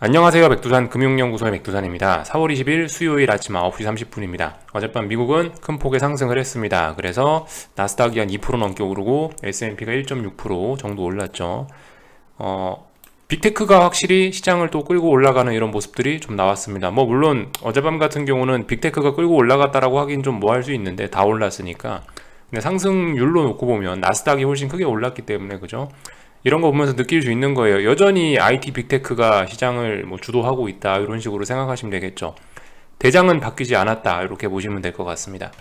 안녕하세요. 백두산 금융연구소의 백두산입니다. 4월 20일 수요일 아침 9시 30분입니다. 어젯밤 미국은 큰 폭의 상승을 했습니다. 그래서 나스닥이 한 2% 넘게 오르고 S&P가 1.6% 정도 올랐죠. 빅테크가 확실히 시장을 또 끌고 올라가는 이런 모습들이 좀 나왔습니다. 물론 어젯밤 같은 경우는 빅테크가 끌고 올라갔다라고 하긴 좀 뭐 할 수 있는데 다 올랐으니까. 근데 상승률로 놓고 보면 나스닥이 훨씬 크게 올랐기 때문에 그죠? 이런 거 보면서 느낄 수 있는 거예요. 여전히 IT 빅테크가 시장을 주도하고 있다 이런 식으로 생각하시면 되겠죠. 대장은 바뀌지 않았다 이렇게 보시면 될 것 같습니다.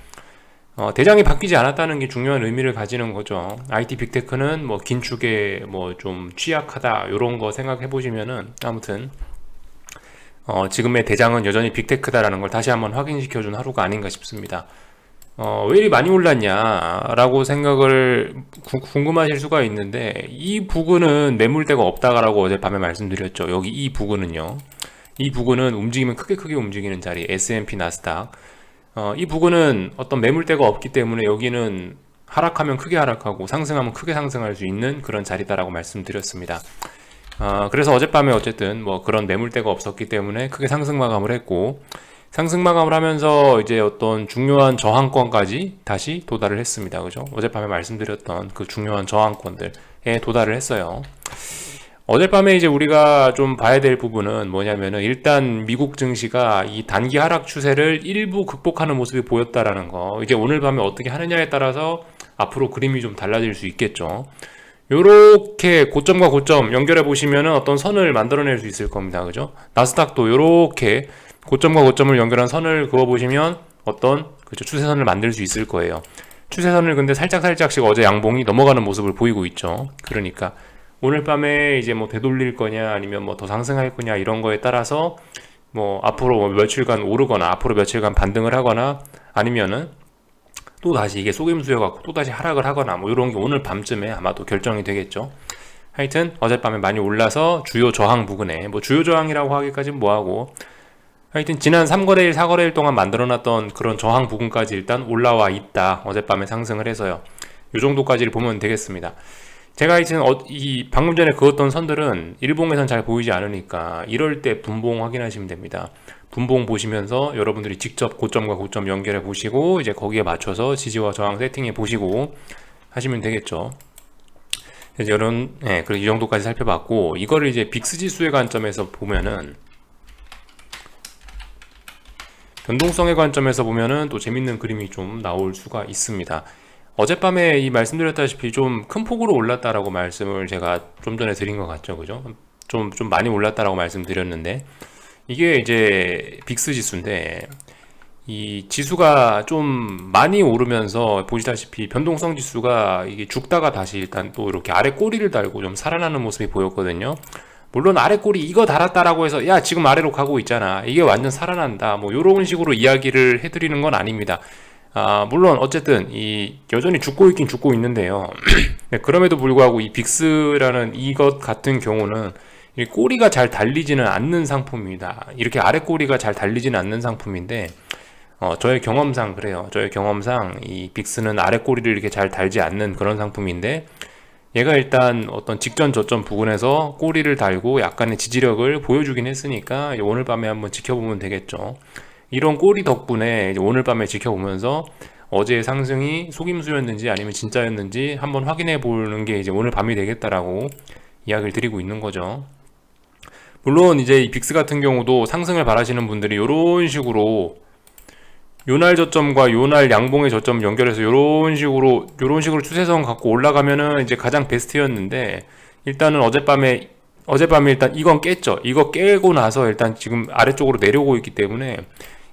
대장이 바뀌지 않았다는 게 중요한 의미를 가지는 거죠. IT 빅테크는 긴축에 좀 취약하다 이런 거 생각해 보시면은 아무튼 지금의 대장은 여전히 빅테크다라는 걸 다시 한번 확인시켜준 하루가 아닌가 싶습니다. 왜 이리 많이 올랐냐라고 생각을 궁금하실 수가 있는데, 이 부근은 매물대가 없다라고 어젯밤에 말씀드렸죠. 여기 이 부근은요. 이 부근은 움직이면 크게 움직이는 자리, S&P 나스닥. 이 부근은 어떤 매물대가 없기 때문에 여기는 하락하면 크게 하락하고 상승하면 크게 상승할 수 있는 그런 자리다라고 말씀드렸습니다. 그래서 어젯밤에 어쨌든 그런 매물대가 없었기 때문에 크게 상승 마감을 했고, 상승 마감을 하면서 이제 어떤 중요한 저항권까지 다시 도달을 했습니다. 그죠? 어젯밤에 말씀드렸던 그 중요한 저항권들에 도달을 했어요. 어젯밤에 이제 우리가 좀 봐야 될 부분은 뭐냐면은, 일단 미국 증시가 이 단기 하락 추세를 일부 극복하는 모습이 보였다라는 거. 이제 오늘 밤에 어떻게 하느냐에 따라서 앞으로 그림이 좀 달라질 수 있겠죠. 요렇게 고점과 고점 연결해 보시면은 어떤 선을 만들어낼 수 있을 겁니다. 그죠? 나스닥도 요렇게 고점과 고점을 연결한 선을 그어 보시면 어떤 추세선을 만들 수 있을 거예요. 추세선을 근데 살짝씩 어제 양봉이 넘어가는 모습을 보이고 있죠. 그러니까 오늘 밤에 이제 되돌릴 거냐 아니면 더 상승할 거냐 이런 거에 따라서 앞으로 며칠간 오르거나 앞으로 며칠간 반등을 하거나 아니면은 또 다시 이게 속임수여 갖고 또 다시 하락을 하거나 이런 게 오늘 밤쯤에 아마도 결정이 되겠죠. 하여튼 어젯밤에 많이 올라서 주요 저항 부근에 주요 저항이라고 하기까지는 뭐하고, 하여튼 지난 3거래일 4거래일 동안 만들어놨던 그런 저항 부근까지 일단 올라와 있다. 어젯밤에 상승을 해서요. 이 정도까지를 보면 되겠습니다. 제가 하여튼 이 방금 전에 그었던 선들은 일봉에선 잘 보이지 않으니까 이럴 때 분봉 확인하시면 됩니다. 분봉 보시면서 여러분들이 직접 고점과 고점 연결해 보시고 이제 거기에 맞춰서 지지와 저항 세팅해 보시고 하시면 되겠죠. 이제 그리고 이 정도까지 살펴봤고, 이거를 이제 빅스 지수의 관점에서 보면은, 변동성의 관점에서 보면은 또 재밌는 그림이 좀 나올 수가 있습니다. 어젯밤에 이 말씀드렸다시피 좀 큰 폭으로 올랐다라고 말씀을 제가 좀 전에 드린 것 같죠, 그죠? 좀 많이 올랐다라고 말씀드렸는데, 이게 이제 빅스 지수인데, 이 지수가 좀 많이 오르면서 보시다시피 변동성 지수가 이게 죽다가 다시 일단 또 이렇게 아래 꼬리를 달고 좀 살아나는 모습이 보였거든요. 물론 아래 꼬리 이거 달았다라고 해서 야 지금 아래로 가고 있잖아, 이게 완전 살아난다 요런 식으로 이야기를 해드리는 건 아닙니다. 물론 어쨌든 이 여전히 죽고 있긴 죽고 있는데요. 네, 그럼에도 불구하고 이 빅스라는 이것 같은 경우는 이 꼬리가 잘 달리지는 않는 상품입니다. 이렇게 아래 꼬리가 잘 달리지는 않는 상품인데, 저의 경험상 그래요. 저의 경험상 이 빅스는 아래 꼬리를 이렇게 잘 달지 않는 그런 상품인데, 얘가 일단 어떤 직전 저점 부근에서 꼬리를 달고 약간의 지지력을 보여주긴 했으니까 오늘 밤에 한번 지켜보면 되겠죠. 이런 꼬리 덕분에 오늘 밤에 지켜보면서 어제의 상승이 속임수였는지 아니면 진짜였는지 한번 확인해 보는 게 이제 오늘 밤이 되겠다라고 이야기를 드리고 있는 거죠. 물론 이제 이 빅스 같은 경우도 상승을 바라시는 분들이 이런 식으로 요날 저점과 요날 양봉의 저점 연결해서 요런 식으로 추세선 갖고 올라가면은 이제 가장 베스트였는데, 일단은 어젯밤에 일단 이건 깼죠. 이거 깨고 나서 일단 지금 아래쪽으로 내려오고 있기 때문에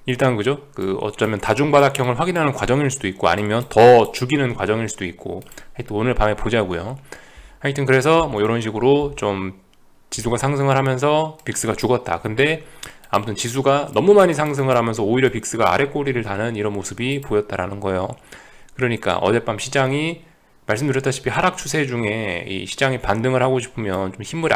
일단 그죠? 어쩌면 다중바닥형을 확인하는 과정일 수도 있고 아니면 더 죽이는 과정일 수도 있고, 하여튼 오늘 밤에 보자고요. 하여튼 그래서 요런 식으로 좀 지수가 상승을 하면서 빅스가 죽었다. 근데 아무튼 지수가 너무 많이 상승을 하면서 오히려 빅스가 아래 꼬리를 다는 이런 모습이 보였다라는 거예요. 그러니까 어젯밤 시장이 말씀드렸다시피 하락 추세 중에 이 시장이 반등을 하고 싶으면 좀 힘을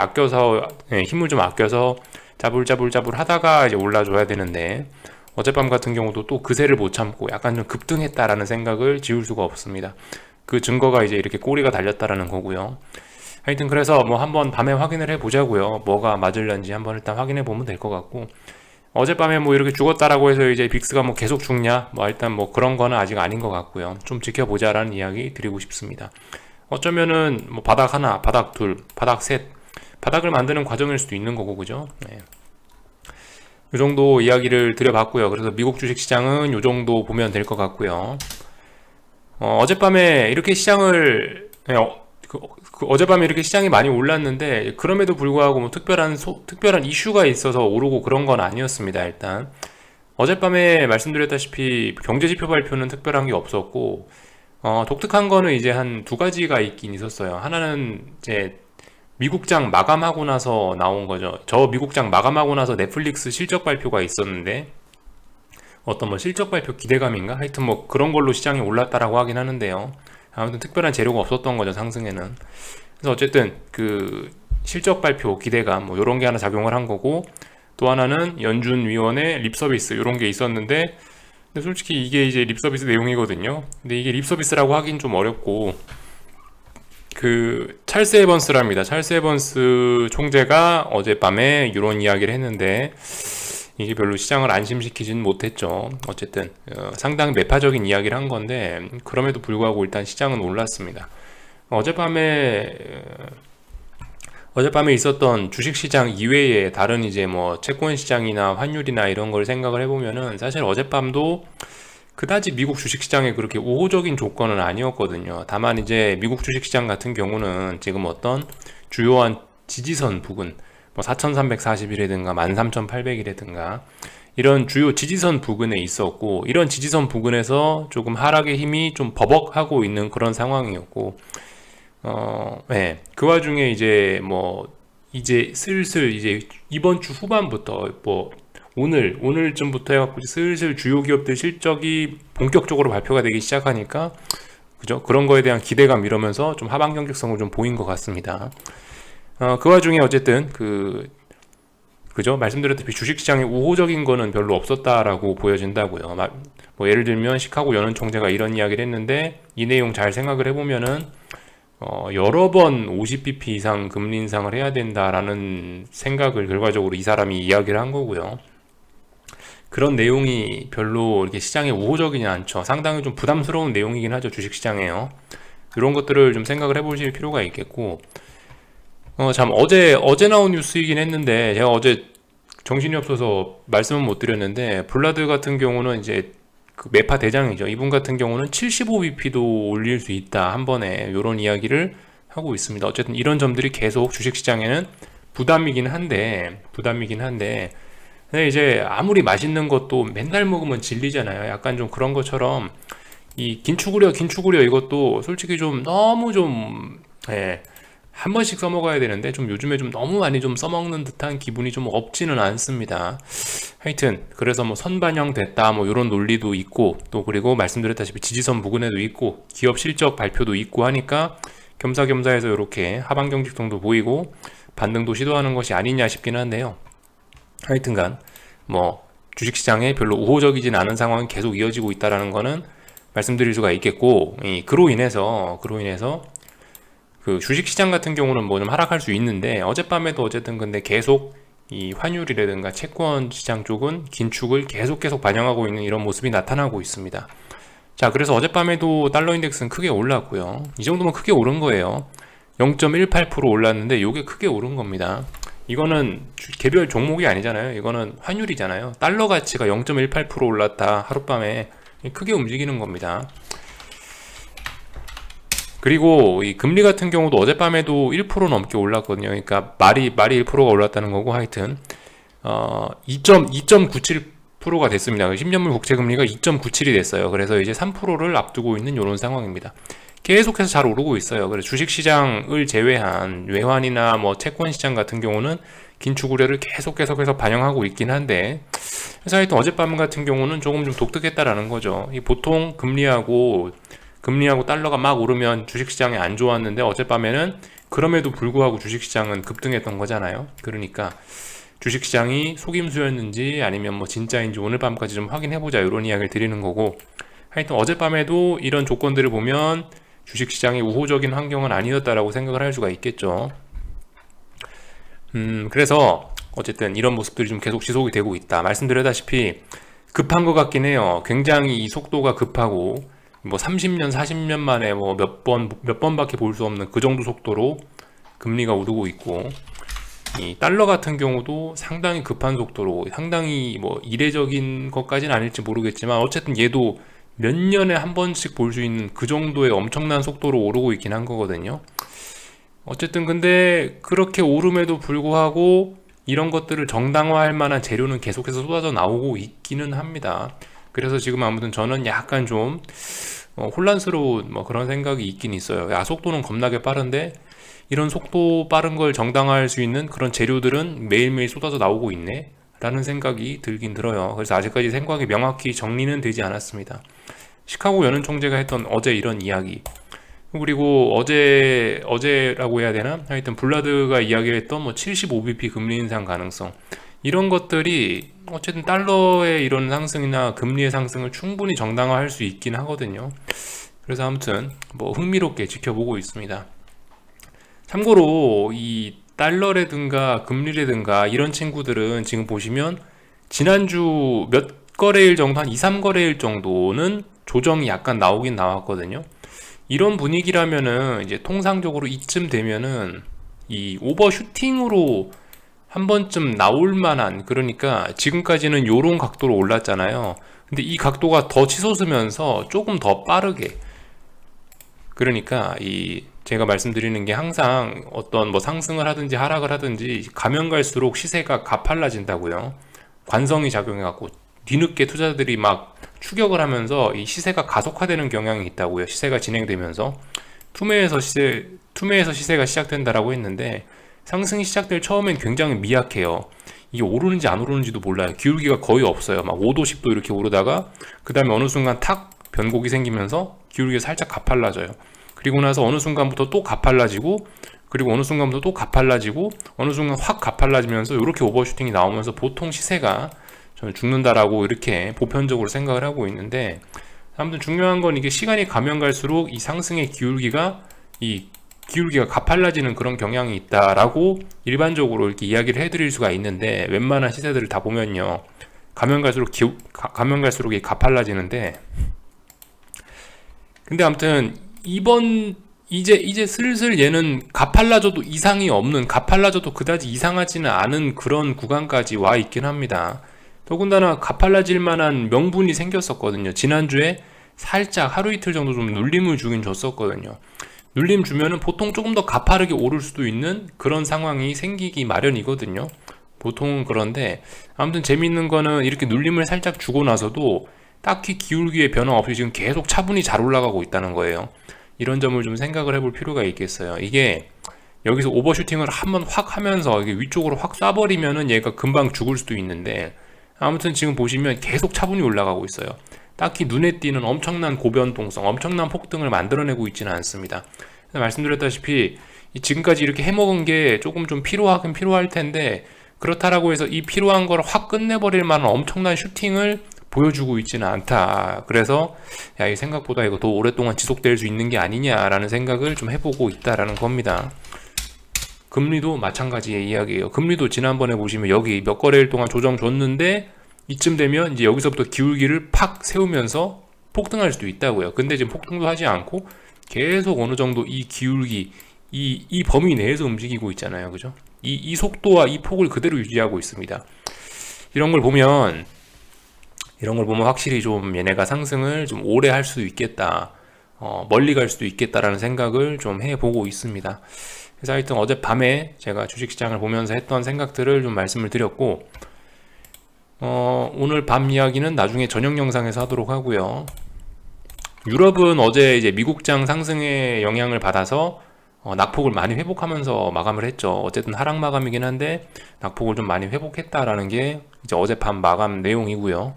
좀 아껴서 짜불짜불 하다가 이제 올라줘야 되는데, 어젯밤 같은 경우도 또 그새를 못 참고 약간 좀 급등했다라는 생각을 지울 수가 없습니다. 그 증거가 이제 이렇게 꼬리가 달렸다라는 거고요. 하여튼 그래서 뭐 한번 밤에 확인을 해 보자고요. 뭐가 맞을런지 한번 일단 확인해 보면 될 것 같고, 어젯밤에 뭐 이렇게 죽었다라고 해서 이제 빅스가 뭐 계속 죽냐? 뭐 일단 뭐 그런 거는 아직 아닌 것 같고요. 좀 지켜보자라는 이야기 드리고 싶습니다. 어쩌면은 뭐 바닥 하나, 바닥 둘, 바닥 셋, 바닥을 만드는 과정일 수도 있는 거고, 그죠? 네. 이 정도 이야기를 드려봤고요. 그래서 미국 주식시장은 이 정도 보면 될 것 같고요. 어젯밤에 이렇게 시장을 어젯밤에 이렇게 시장이 많이 올랐는데, 그럼에도 불구하고 뭐 특별한 이슈가 있어서 오르고 그런 건 아니었습니다. 일단 어젯밤에 말씀드렸다시피 경제지표 발표는 특별한 게 없었고, 독특한 거는 이제 한 두 가지가 있긴 있었어요. 하나는 이제 미국장 마감하고 나서 나온 거죠. 저 미국장 마감하고 나서 넷플릭스 실적 발표가 있었는데, 어떤 뭐 실적 발표 기대감인가? 하여튼 뭐 그런 걸로 시장이 올랐다라고 하긴 하는데요. 아무튼 특별한 재료가 없었던 거죠, 상승에는. 그래서 어쨌든 그 실적 발표 기대감 뭐 이런 게 하나 작용을 한 거고, 또 하나는 연준 위원회 립서비스 이런 게 있었는데, 근데 솔직히 이게 이제 립서비스 내용이거든요. 근데 이게 립서비스라고 하긴 좀 어렵고, 그 찰스 에번스랍니다. 찰스 에번스 총재가 어젯밤에 이런 이야기를 했는데, 이게 별로 시장을 안심시키진 못했죠. 어쨌든 상당히 매파적인 이야기를 한 건데, 그럼에도 불구하고 일단 시장은 올랐습니다. 어젯밤에 있었던 주식시장 이외에 다른 이제 뭐 채권시장이나 환율이나 이런 걸 생각을 해보면은, 사실 어젯밤도 그다지 미국 주식시장에 그렇게 우호적인 조건은 아니었거든요. 다만 이제 미국 주식시장 같은 경우는 지금 어떤 주요한 지지선 부근, 뭐 4340이라든가 13800이라든가 이런 주요 지지선 부근에 있었고, 이런 지지선 부근에서 조금 하락의 힘이 좀 버벅하고 있는 그런 상황이었고, 네. 그 와중에 이제 뭐 이제 슬슬 이제 이번 주 후반부터 뭐 오늘쯤부터 해갖고 슬슬 주요 기업들 실적이 본격적으로 발표가 되기 시작하니까, 그죠? 그런 거에 대한 기대감 이러면서 좀 하방 경직성을 좀 보인 것 같습니다. 그 와중에 어쨌든 그죠? 말씀드렸다시피 주식시장에 우호적인 거는 별로 없었다라고 보여진다고요. 뭐 예를 들면 시카고 연은 총재가 이런 이야기를 했는데, 이 내용 잘 생각을 해보면은 여러 번 50bp 이상 금리 인상을 해야 된다라는 생각을 결과적으로 이 사람이 이야기를 한 거고요. 그런 내용이 별로 이렇게 시장에 우호적이지 않죠. 상당히 좀 부담스러운 내용이긴 하죠, 주식시장에요. 이런 것들을 좀 생각을 해보실 필요가 있겠고, 참 어제 나온 뉴스이긴 했는데, 제가 어제 정신이 없어서 말씀은 못 드렸는데, 블라드 같은 경우는 이제 그 매파 대장이죠. 이분 같은 경우는 75bp도 올릴 수 있다 한 번에, 이런 이야기를 하고 있습니다. 어쨌든 이런 점들이 계속 주식시장에는 부담이긴 한데 근데 이제 아무리 맛있는 것도 맨날 먹으면 질리잖아요. 약간 좀 그런 것처럼 이 긴축우려 이것도 솔직히 좀 너무 좀, 예, 한 번씩 써먹어야 되는데, 좀 요즘에 좀 너무 많이 좀 써먹는 듯한 기분이 좀 없지는 않습니다. 하여튼 그래서 뭐 선반영 됐다 뭐 이런 논리도 있고, 또 그리고 말씀드렸다시피 지지선 부근에도 있고 기업 실적 발표도 있고 하니까 겸사겸사해서 이렇게 하방 경직성도 보이고 반등도 시도하는 것이 아니냐 싶긴 한데요. 하여튼간 뭐 주식시장에 별로 우호적이진 않은 상황이 계속 이어지고 있다라는 거는 말씀드릴 수가 있겠고, 그로 인해서 그 주식시장 같은 경우는 뭐 좀 하락할 수 있는데, 어젯밤에도 어쨌든 근데 계속 이 환율이라든가 채권 시장 쪽은 긴축을 계속 반영하고 있는 이런 모습이 나타나고 있습니다. 자, 그래서 어젯밤에도 달러 인덱스는 크게 올랐고요. 이 정도면 크게 오른 거예요. 0.18% 올랐는데 이게 크게 오른 겁니다. 이거는 개별 종목이 아니잖아요. 이거는 환율이잖아요. 달러 가치가 0.18% 올랐다 하룻밤에, 크게 움직이는 겁니다. 그리고 이 금리 같은 경우도 어젯밤에도 1% 넘게 올랐거든요. 그러니까 말이 1%가 올랐다는 거고, 하여튼 2.97%가 됐습니다. 10년물 국채 금리가 2.97이 됐어요. 그래서 이제 3%를 앞두고 있는 이런 상황입니다. 계속해서 잘 오르고 있어요. 그래서 주식시장을 제외한 외환이나 뭐 채권시장 같은 경우는 긴축 우려를 계속해서 반영하고 있긴 한데, 그래서 하여튼 어젯밤 같은 경우는 조금 좀 독특했다라는 거죠. 이 보통 금리하고 달러가 막 오르면 주식시장이 안 좋았는데, 어젯밤에는 그럼에도 불구하고 주식시장은 급등했던 거잖아요. 그러니까 주식시장이 속임수였는지 아니면 뭐 진짜인지 오늘 밤까지 좀 확인해보자, 이런 이야기를 드리는 거고, 하여튼 어젯밤에도 이런 조건들을 보면 주식시장이 우호적인 환경은 아니었다라고 생각을 할 수가 있겠죠. 그래서 어쨌든 이런 모습들이 좀 계속 지속이 되고 있다. 말씀드렸다시피 급한 것 같긴 해요. 굉장히 이 속도가 급하고 뭐 30년, 40년 만에 뭐 몇 번밖에 볼 수 없는 그 정도 속도로 금리가 오르고 있고, 이 달러 같은 경우도 상당히 급한 속도로, 상당히 뭐 이례적인 것까지는 아닐지 모르겠지만 어쨌든 얘도 몇 년에 한 번씩 볼 수 있는 그 정도의 엄청난 속도로 오르고 있긴 한 거거든요. 어쨌든 근데 그렇게 오름에도 불구하고 이런 것들을 정당화할 만한 재료는 계속해서 쏟아져 나오고 있기는 합니다. 그래서 지금 아무튼 저는 약간 좀 혼란스러운 뭐 그런 생각이 있긴 있어요. 야, 속도는 겁나게 빠른데 이런 속도 빠른 걸 정당화할 수 있는 그런 재료들은 매일매일 쏟아져 나오고 있네 라는 생각이 들긴 들어요. 그래서 아직까지 생각이 명확히 정리는 되지 않았습니다. 시카고 연은 총재가 했던 어제 이런 이야기, 그리고 어제라고 해야 되나? 하여튼 블라드가 이야기했던 뭐 75bp 금리 인상 가능성, 이런 것들이 어쨌든 달러의 이런 상승이나 금리의 상승을 충분히 정당화할 수 있긴 하거든요. 그래서 아무튼 뭐 흥미롭게 지켜보고 있습니다. 참고로 이 달러라든가 금리라든가 이런 친구들은 지금 보시면 지난주 몇 거래일 정도, 한 2, 3거래일 정도는 조정이 약간 나오긴 나왔거든요. 이런 분위기라면은 이제 통상적으로 이쯤 되면은 이 오버슈팅으로 한 번쯤 나올 만한, 그러니까 지금까지는 요런 각도로 올랐잖아요. 근데 이 각도가 더 치솟으면서 조금 더 빠르게, 그러니까 이 제가 말씀드리는 게 항상 어떤 뭐 상승을 하든지 하락을 하든지 가면 갈수록 시세가 가팔라진다고요. 관성이 작용해갖고 뒤늦게 투자자들이 막 추격을 하면서 이 시세가 가속화되는 경향이 있다고요. 시세가 진행되면서 투매에서 시세가 시작된다라고 했는데, 상승이 시작될 처음엔 굉장히 미약해요. 이게 오르는지 안 오르는지도 몰라요. 기울기가 거의 없어요. 막 5도 10도 이렇게 오르다가 그 다음에 어느 순간 탁 변곡이 생기면서 기울기가 살짝 가팔라져요. 그리고 나서 어느 순간부터 또 가팔라지고, 그리고 어느 순간부터 또 가팔라지고, 어느 순간 확 가팔라지면서 이렇게 오버슈팅이 나오면서 보통 시세가 저는 죽는다라고 이렇게 보편적으로 생각을 하고 있는데, 아무튼 중요한 건 이게 시간이 가면 갈수록 이 상승의 기울기가 가팔라지는 그런 경향이 있다라고 일반적으로 이렇게 이야기를 해드릴 수가 있는데, 웬만한 시세들을 다 보면요, 가면 갈수록 이 가팔라지는데, 근데 아무튼 이제 슬슬 얘는 가팔라져도 이상이 없는, 가팔라져도 그다지 이상하지는 않은 그런 구간까지 와 있긴 합니다. 더군다나 가팔라질 만한 명분이 생겼었거든요. 지난주에 살짝 하루 이틀 정도 좀 눌림을 주긴 줬었거든요. 눌림 주면은 보통 조금 더 가파르게 오를 수도 있는 그런 상황이 생기기 마련이거든요. 보통은. 그런데 아무튼 재밌는 거는 이렇게 눌림을 살짝 주고 나서도 딱히 기울기의 변화 없이 지금 계속 차분히 잘 올라가고 있다는 거예요. 이런 점을 좀 생각을 해볼 필요가 있겠어요. 이게 여기서 오버슈팅을 한번 확 하면서 이게 위쪽으로 확 쏴버리면은 얘가 금방 죽을 수도 있는데, 아무튼 지금 보시면 계속 차분히 올라가고 있어요. 딱히 눈에 띄는 엄청난 고변동성, 엄청난 폭등을 만들어내고 있지는 않습니다. 말씀드렸다시피 지금까지 이렇게 해먹은 게 조금 좀 필요하긴 필요할 텐데, 그렇다라고 해서 이 필요한 걸 확 끝내버릴 만한 엄청난 슈팅을 보여주고 있지는 않다. 그래서 야, 이 생각보다 이거 더 오랫동안 지속될 수 있는 게 아니냐라는 생각을 좀 해보고 있다라는 겁니다. 금리도 마찬가지의 이야기예요. 금리도 지난번에 보시면 여기 몇 거래일 동안 조정 줬는데, 이쯤 되면 이제 여기서부터 기울기를 팍 세우면서 폭등할 수도 있다고요. 근데 지금 폭등도 하지 않고 계속 어느 정도 이 기울기, 이 범위 내에서 움직이고 있잖아요. 그죠? 이 속도와 이 폭을 그대로 유지하고 있습니다. 이런 걸 보면 확실히 좀 얘네가 상승을 좀 오래 할 수도 있겠다. 멀리 갈 수도 있겠다라는 생각을 좀 해보고 있습니다. 그래서 하여튼 어젯밤에 제가 주식시장을 보면서 했던 생각들을 좀 말씀을 드렸고, 오늘 밤 이야기는 나중에 저녁 영상에서 하도록 하고요. 유럽은 어제 이제 미국장 상승의 영향을 받아서 낙폭을 많이 회복하면서 마감을 했죠. 어쨌든 하락 마감이긴 한데 낙폭을 좀 많이 회복했다라는 게 이제 어젯밤 마감 내용이고요.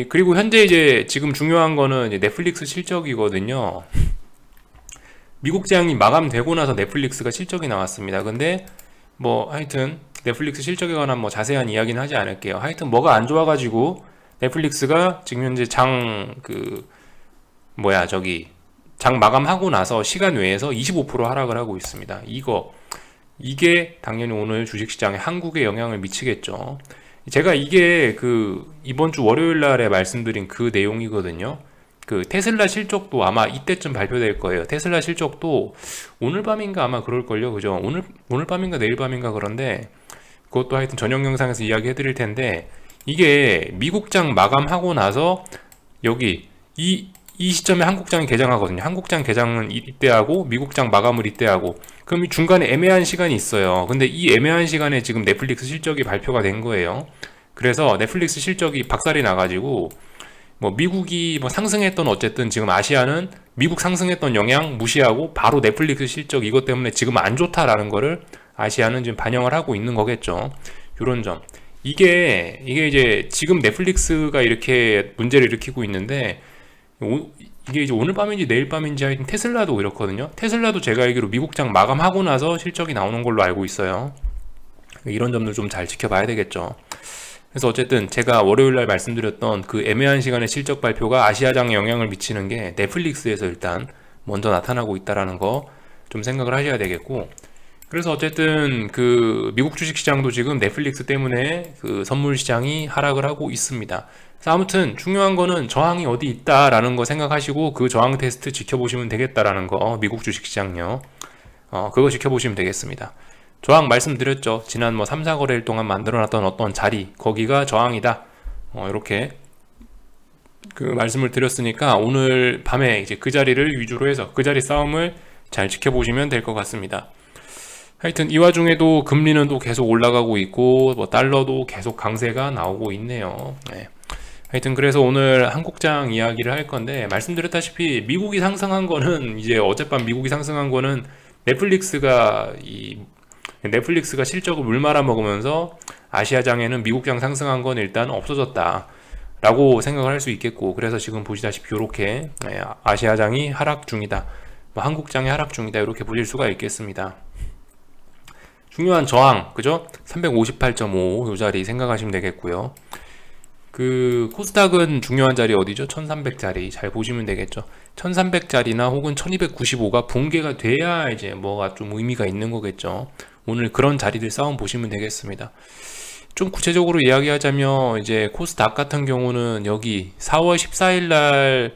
그리고 현재 이제 지금 중요한 거는 이제 넷플릭스 실적이거든요. 미국장이 마감되고 나서 넷플릭스가 실적이 나왔습니다. 근데 뭐 하여튼 넷플릭스 실적에 관한 뭐 자세한 이야기는 하지 않을게요. 하여튼 뭐가 안 좋아가지고 넷플릭스가 지금 현재 장 마감하고 나서 시간 외에서 25% 하락을 하고 있습니다. 이게 당연히 오늘 주식시장에 한국에 영향을 미치겠죠. 제가 이게 이번 주 월요일 날에 말씀드린 그 내용이거든요. 테슬라 실적도 아마 이때쯤 발표될 거예요. 테슬라 실적도 오늘 밤인가 아마 그럴걸요. 그죠? 오늘 밤인가 내일 밤인가 그런데 그것도 하여튼 저녁 영상에서 이야기 해드릴 텐데 이게 미국장 마감하고 나서 여기 이 시점에 한국장이 개장하거든요. 한국장 개장은 이때 하고 미국장 마감을 이때 하고 그럼 이 중간에 애매한 시간이 있어요. 근데 이 애매한 시간에 지금 넷플릭스 실적이 발표가 된 거예요. 그래서 넷플릭스 실적이 박살이 나가지고 미국이 상승했던 어쨌든 지금 아시아는 미국 상승했던 영향 무시하고 바로 넷플릭스 실적 이것 때문에 지금 안 좋다라는 거를 아시아는 지금 반영을 하고 있는 거겠죠. 요런 점. 이게 이제 지금 넷플릭스가 이렇게 문제를 일으키고 있는데 이게 이제 오늘 밤인지 내일 밤인지 하여튼 테슬라도 이렇거든요. 테슬라도 제가 알기로 미국장 마감하고 나서 실적이 나오는 걸로 알고 있어요. 이런 점들 좀 잘 지켜봐야 되겠죠. 그래서 어쨌든 제가 월요일날 말씀드렸던 그 애매한 시간의 실적 발표가 아시아장에 영향을 미치는 게 넷플릭스에서 일단 먼저 나타나고 있다라는 거 좀 생각을 하셔야 되겠고, 그래서 어쨌든 미국 주식시장도 지금 넷플릭스 때문에 선물 시장이 하락을 하고 있습니다. 그래서 아무튼 중요한 거는 저항이 어디 있다라는 거 생각하시고 그 저항 테스트 지켜보시면 되겠다라는 거, 미국 주식시장요. 그거 지켜보시면 되겠습니다. 저항 말씀드렸죠. 지난 3, 4거래일 동안 만들어놨던 어떤 자리, 거기가 저항이다. 이렇게 말씀을 드렸으니까 오늘 밤에 이제 그 자리를 위주로 해서 그 자리 싸움을 잘 지켜보시면 될 것 같습니다. 하여튼 이 와중에도 금리는 또 계속 올라가고 있고 달러도 계속 강세가 나오고 있네요. 네. 하여튼 그래서 오늘 한국장 이야기를 할 건데 말씀드렸다시피 미국이 상승한 거는 이제 어젯밤 미국이 상승한 거는 넷플릭스가 실적을 물 말아 먹으면서 아시아장에는 미국장 상승한 건 일단 없어졌다 라고 생각을 할 수 있겠고, 그래서 지금 보시다시피 이렇게 아시아장이 하락 중이다, 한국장이 하락 중이다 이렇게 보실 수가 있겠습니다. 중요한 저항, 그죠? 358.5 이 자리 생각하시면 되겠고요. 코스닥은 중요한 자리 어디죠? 1300자리 잘 보시면 되겠죠. 1300자리나 혹은 1295가 붕괴가 돼야 이제 뭐가 좀 의미가 있는 거겠죠. 오늘 그런 자리들 싸움 보시면 되겠습니다. 좀 구체적으로 이야기하자면 이제 코스닥 같은 경우는 여기 4월 14일 날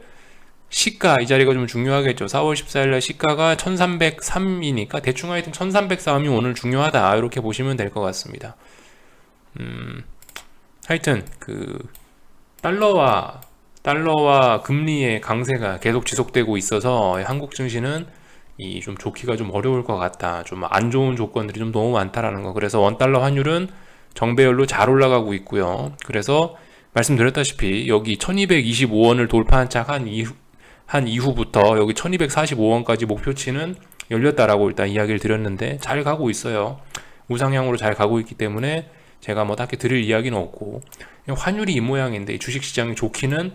시가, 이 자리가 좀 중요하겠죠. 4월 14일 날 시가가 1303이니까 대충 하여튼 1304이 오늘 중요하다 이렇게 보시면 될 것 같습니다. 하여튼 달러와 금리의 강세가 계속 지속되고 있어서 한국 증시는 좀 좋기가 좀 어려울 것 같다. 좀 안 좋은 조건들이 좀 너무 많다라는 거. 그래서 원달러 환율은 정배열로 잘 올라가고 있고요. 그래서 말씀드렸다시피 여기 1225원을 돌파한 착 한 이후부터 여기 1245원까지 목표치는 열렸다라고 일단 이야기를 드렸는데 잘 가고 있어요. 우상향으로 잘 가고 있기 때문에 제가 딱히 드릴 이야기는 없고, 환율이 이 모양인데 주식시장이 좋기는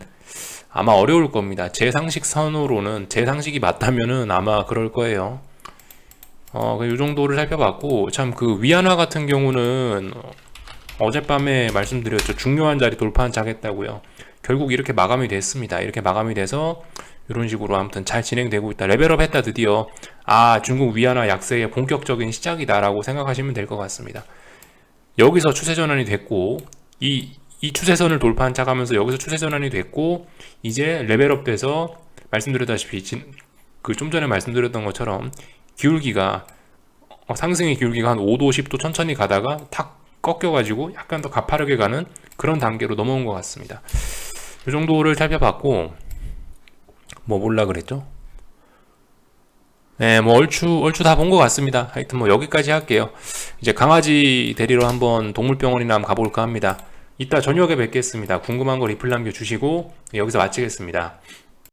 아마 어려울 겁니다. 제 상식 선으로는, 제 상식이 맞다면은 아마 그럴 거예요. 이 정도를 살펴봤고, 참 위안화 같은 경우는 어젯밤에 말씀드렸죠. 중요한 자리 돌파한 자겠다고요. 결국 이렇게 마감이 됐습니다. 이렇게 마감이 돼서 이런 식으로 아무튼 잘 진행되고 있다. 레벨업 했다 드디어. 중국 위안화 약세의 본격적인 시작이다라고 생각하시면 될 것 같습니다. 여기서 추세 전환이 됐고, 이 추세선을 돌파한 척하면서 여기서 추세 전환이 됐고, 이제 레벨업 돼서 말씀드렸다시피 좀 전에 말씀드렸던 것처럼 기울기가 상승의 기울기가 한 5도 10도 천천히 가다가 탁 꺾여가지고 약간 더 가파르게 가는 그런 단계로 넘어온 것 같습니다. 이 정도를 살펴봤고, 몰라 그랬죠? 네, 얼추 다 본 것 같습니다. 하여튼 여기까지 할게요. 이제 강아지 데리러 한번 동물병원이나 한번 가볼까 합니다. 이따 저녁에 뵙겠습니다. 궁금한 거 리플 남겨주시고 여기서 마치겠습니다.